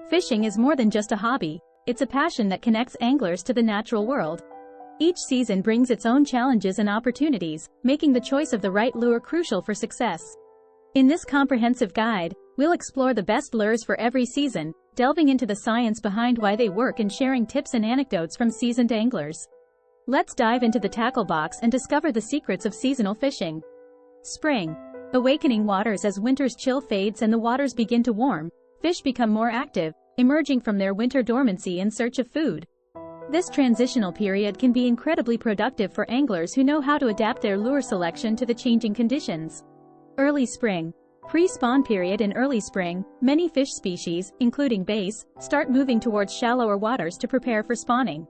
Fishing is more than just a hobby, it's a passion that connects anglers to the natural world. Each season brings its own challenges and opportunities, making the choice of the right lure crucial for success. In this comprehensive guide, we'll explore the best lures for every season, delving into the science behind why they work and sharing tips and anecdotes from seasoned anglers. Let's dive into the tackle box and discover the secrets of seasonal fishing. Spring. Awakening waters. As winter's chill fades and the waters begin to warm, fish become more active, emerging from their winter dormancy in search of food. This transitional period can be incredibly productive for anglers who know how to adapt their lure selection to the changing conditions. Early spring. Pre-spawn period. In early spring, many fish species, including bass, start moving towards shallower waters to prepare for spawning.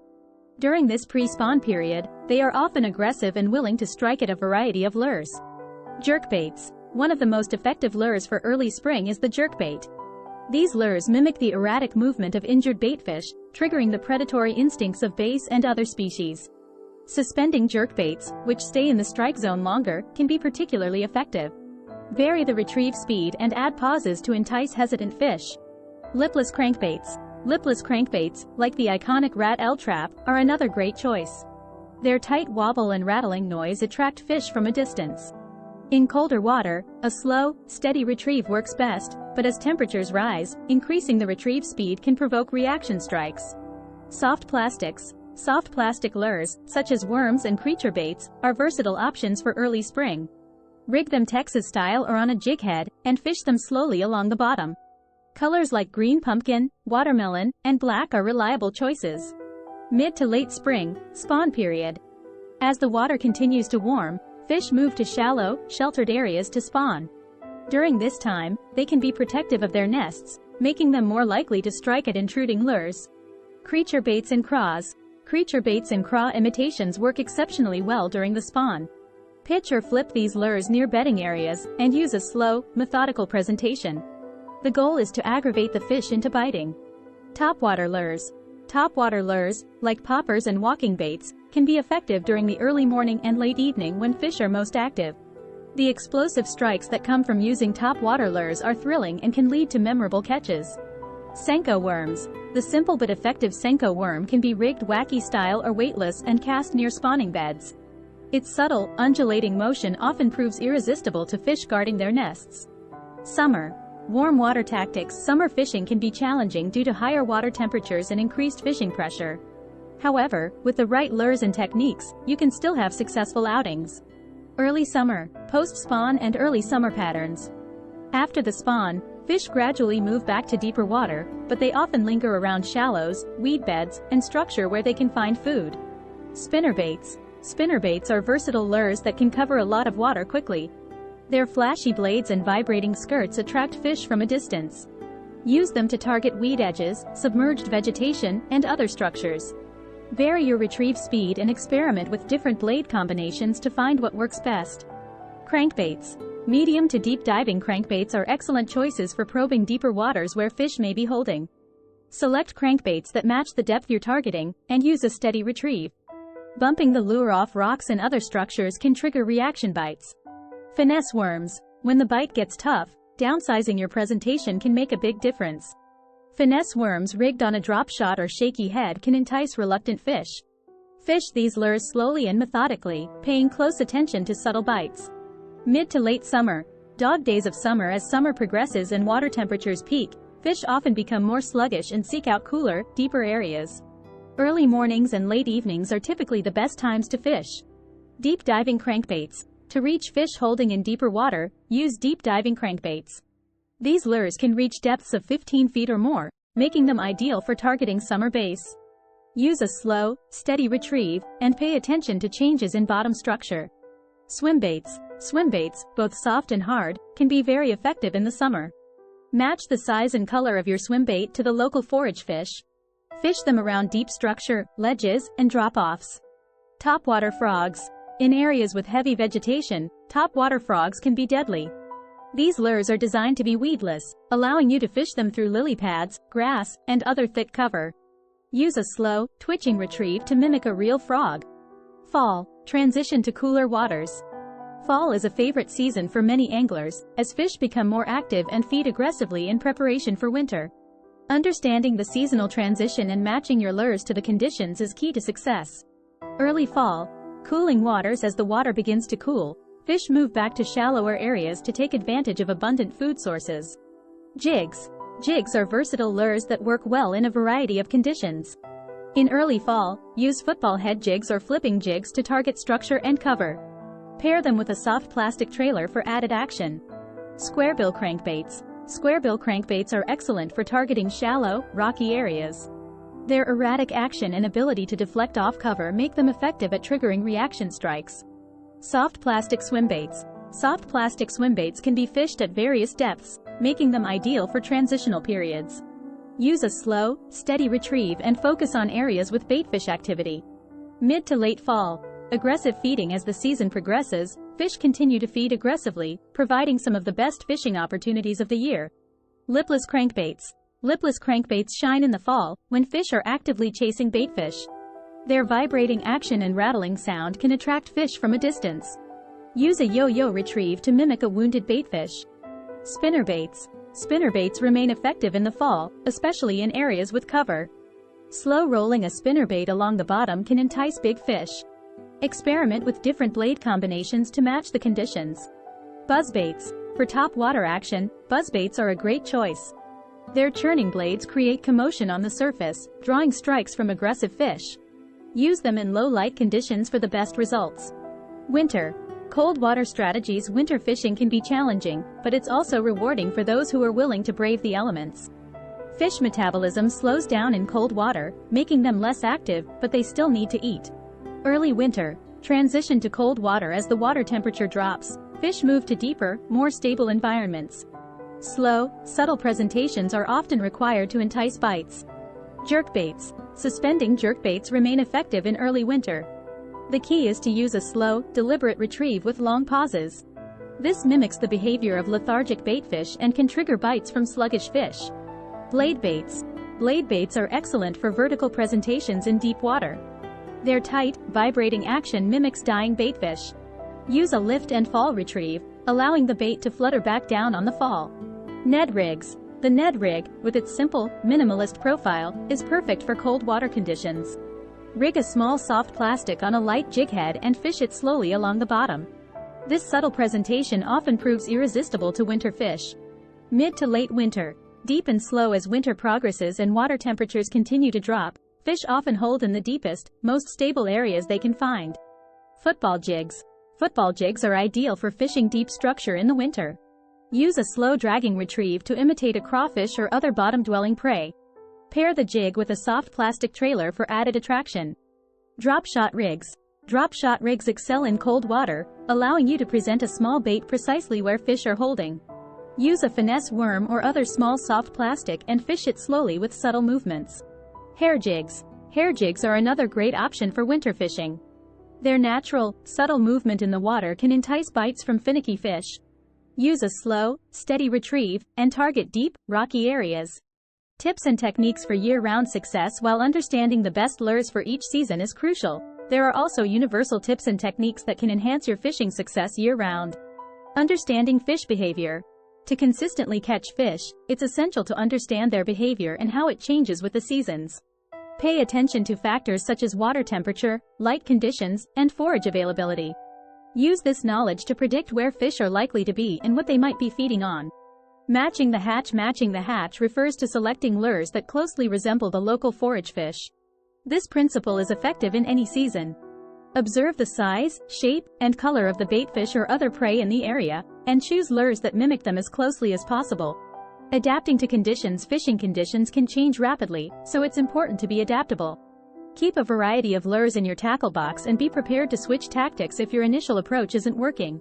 During this pre-spawn period, they are often aggressive and willing to strike at a variety of lures. Jerkbaits. One of the most effective lures for early spring is the jerkbait. These lures mimic the erratic movement of injured baitfish, triggering the predatory instincts of bass and other species. Suspending jerkbaits, which stay in the strike zone longer, can be particularly effective. Vary the retrieve speed and add pauses to entice hesitant fish. Lipless crankbaits. Lipless crankbaits, like the iconic rat L-trap, are another great choice. Their tight wobble and rattling noise attract fish from a distance. In colder water, a slow, steady retrieve works best, but as temperatures rise, increasing the retrieve speed can provoke reaction strikes. Soft plastics. Soft plastic lures, such as worms and creature baits, are versatile options for early spring. Rig them Texas style or on a jig head, and fish them slowly along the bottom. Colors like green pumpkin, watermelon, and black are reliable choices. Mid to late spring, spawn period. As the water continues to warm, fish move to shallow, sheltered areas to spawn. During this time, they can be protective of their nests, making them more likely to strike at intruding lures. Creature baits and craws. Creature baits and craw imitations work exceptionally well during the spawn. Pitch or flip these lures near bedding areas, and use a slow, methodical presentation. The goal is to aggravate the fish into biting. Topwater lures. Topwater lures, like poppers and walking baits, can be effective during the early morning and late evening when fish are most active. The explosive strikes that come from using topwater lures are thrilling and can lead to memorable catches. Senko worms. The simple but effective Senko worm can be rigged wacky style or weightless and cast near spawning beds. Its subtle, undulating motion often proves irresistible to fish guarding their nests. Summer. Warm water tactics. Summer fishing can be challenging due to higher water temperatures and increased fishing pressure. However, with the right lures and techniques, you can still have successful outings. Early summer, post-spawn and early summer patterns. After the spawn, fish gradually move back to deeper water, but they often linger around shallows, weed beds, and structure where they can find food. Spinnerbaits. Spinnerbaits are versatile lures that can cover a lot of water quickly. Their flashy blades and vibrating skirts attract fish from a distance. Use them to target weed edges, submerged vegetation, and other structures. Vary your retrieve speed and experiment with different blade combinations to find what works best. Crankbaits. Medium to deep diving crankbaits are excellent choices for probing deeper waters where fish may be holding. Select crankbaits that match the depth you're targeting, and use a steady retrieve. Bumping the lure off rocks and other structures can trigger reaction bites. Finesse worms. When the bite gets tough, downsizing your presentation can make a big difference. Finesse worms rigged on a drop shot or shaky head can entice reluctant fish. Fish these lures slowly and methodically, paying close attention to subtle bites. Mid to late summer. Dog days of summer. As summer progresses and water temperatures peak, fish often become more sluggish and seek out cooler, deeper areas. Early mornings and late evenings are typically the best times to fish. Deep diving crankbaits. To reach fish holding in deeper water, use deep diving crankbaits. These lures can reach depths of 15 feet or more, making them ideal for targeting summer bass. Use a slow, steady retrieve, and pay attention to changes in bottom structure. Swimbaits. Swimbaits, both soft and hard, can be very effective in the summer. Match the size and color of your swimbait to the local forage fish. Fish them around deep structure, ledges, and drop-offs. Topwater frogs. In areas with heavy vegetation, topwater frogs can be deadly. These lures are designed to be weedless, allowing you to fish them through lily pads, grass, and other thick cover. Use a slow, twitching retrieve to mimic a real frog. Fall. Transition to cooler waters. Fall is a favorite season for many anglers, as fish become more active and feed aggressively in preparation for winter. Understanding the seasonal transition and matching your lures to the conditions is key to success. Early fall, cooling waters. As the water begins to cool, fish move back to shallower areas to take advantage of abundant food sources. Jigs. Jigs are versatile lures that work well in a variety of conditions. In early fall, use football head jigs or flipping jigs to target structure and cover. Pair them with a soft plastic trailer for added action. Squarebill crankbaits. Squarebill crankbaits are excellent for targeting shallow, rocky areas. Their erratic action and ability to deflect off cover make them effective at triggering reaction strikes. Soft plastic swimbaits. Soft plastic swimbaits can be fished at various depths, making them ideal for transitional periods. Use a slow, steady retrieve and focus on areas with baitfish activity. Mid to late fall. Aggressive feeding. As the season progresses, fish continue to feed aggressively, providing some of the best fishing opportunities of the year. Lipless crankbaits. Lipless crankbaits shine in the fall, when fish are actively chasing baitfish. Their vibrating action and rattling sound can attract fish from a distance. Use a yo-yo retrieve to mimic a wounded baitfish. Spinnerbaits. Spinnerbaits remain effective in the fall, especially in areas with cover. Slow rolling a spinnerbait along the bottom can entice big fish. Experiment with different blade combinations to match the conditions. Buzzbaits. For top water action, buzzbaits are a great choice. Their churning blades create commotion on the surface, drawing strikes from aggressive fish. Use them in low light conditions for the best results. Winter. Cold water strategies. Winter fishing can be challenging, but it's also rewarding for those who are willing to brave the elements. Fish metabolism slows down in cold water, making them less active, but they still need to eat. Early winter. Transition to cold water. As the water temperature drops, fish move to deeper, more stable environments. Slow, subtle presentations are often required to entice bites. Jerkbaits. Suspending jerkbaits remain effective in early winter. The key is to use a slow, deliberate retrieve with long pauses. This mimics the behavior of lethargic baitfish and can trigger bites from sluggish fish. Blade baits. Blade baits are excellent for vertical presentations in deep water. Their tight, vibrating action mimics dying baitfish. Use a lift and fall retrieve, allowing the bait to flutter back down on the fall. Ned rigs. The Ned rig, with its simple, minimalist profile, is perfect for cold water conditions. Rig a small soft plastic on a light jig head and fish it slowly along the bottom. This subtle presentation often proves irresistible to winter fish. Mid to late winter. Deep and slow. As winter progresses and water temperatures continue to drop, fish often hold in the deepest, most stable areas they can find. Football jigs. Football jigs are ideal for fishing deep structure in the winter. Use a slow dragging retrieve to imitate a crawfish or other bottom-dwelling prey. Pair the jig with a soft plastic trailer for added attraction. Drop shot rigs. Drop shot rigs excel in cold water, allowing you to present a small bait precisely where fish are holding. Use a finesse worm or other small soft plastic and fish it slowly with subtle movements. Hair jigs. Hair jigs are another great option for winter fishing. Their natural, subtle movement in the water can entice bites from finicky fish. Use a slow, steady retrieve, and target deep, rocky areas. Tips and techniques for year-round success. While understanding the best lures for each season is crucial, there are also universal tips and techniques that can enhance your fishing success year-round. Understanding fish behavior. To consistently catch fish, it's essential to understand their behavior and how it changes with the seasons. Pay attention to factors such as water temperature, light conditions, and forage availability. Use this knowledge to predict where fish are likely to be and what they might be feeding on. Matching the hatch. Matching the hatch refers to selecting lures that closely resemble the local forage fish. This principle is effective in any season. Observe the size, shape, and color of the baitfish or other prey in the area, and choose lures that mimic them as closely as possible. Adapting to conditions. Fishing conditions can change rapidly, so it's important to be adaptable. Keep a variety of lures in your tackle box and be prepared to switch tactics if your initial approach isn't working.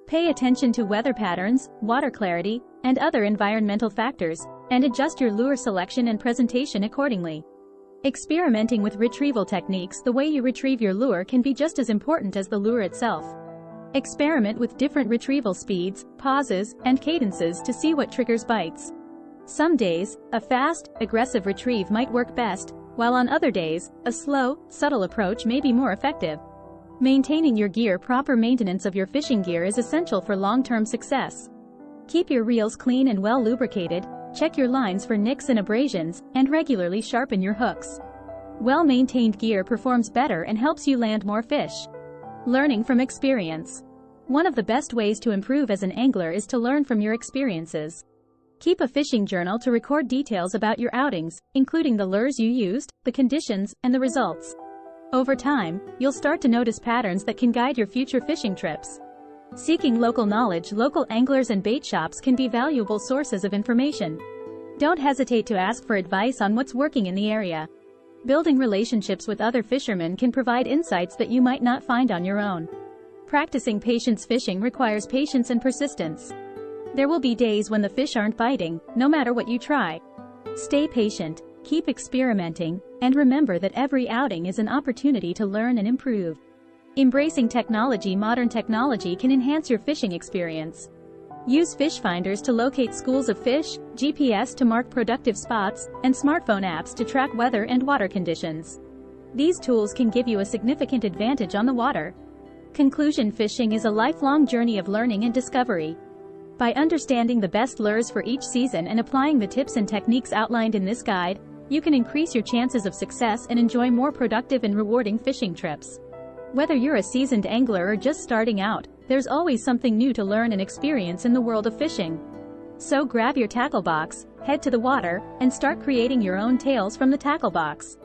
Pay attention to weather patterns, water clarity, and other environmental factors, and adjust your lure selection and presentation accordingly. Experimenting with retrieval techniques. The way you retrieve your lure can be just as important as the lure itself. Experiment with different retrieval speeds, pauses, and cadences to see what triggers bites. Some days, a fast, aggressive retrieve might work best, while on other days, a slow, subtle approach may be more effective. Maintaining your gear. Proper maintenance of your fishing gear is essential for long-term success. Keep your reels clean and well lubricated, Check your lines for nicks and abrasions, and regularly sharpen your hooks. Well-maintained gear performs better and helps you land more fish. Learning from experience. One of the best ways to improve as an angler is to learn from your experiences. Keep a fishing journal to record details about your outings, including the lures you used, the conditions, and the results. Over time, you'll start to notice patterns that can guide your future fishing trips. Seeking local knowledge. Local anglers and bait shops can be valuable sources of information. Don't hesitate to ask for advice on what's working in the area. Building relationships with other fishermen can provide insights that you might not find on your own. Practicing patience. Fishing requires patience and persistence. There will be days when the fish aren't biting, no matter what you try. Stay patient, keep experimenting, and remember that every outing is an opportunity to learn and improve. Embracing technology. Modern technology can enhance your fishing experience. Use fish finders to locate schools of fish, GPS to mark productive spots, and smartphone apps to track weather and water conditions. These tools can give you a significant advantage on the water. Conclusion. Fishing is a lifelong journey of learning and discovery. By understanding the best lures for each season and applying the tips and techniques outlined in this guide, you can increase your chances of success and enjoy more productive and rewarding fishing trips. Whether you're a seasoned angler or just starting out, there's always something new to learn and experience in the world of fishing. So grab your tackle box, head to the water, and start creating your own tales from the tackle box.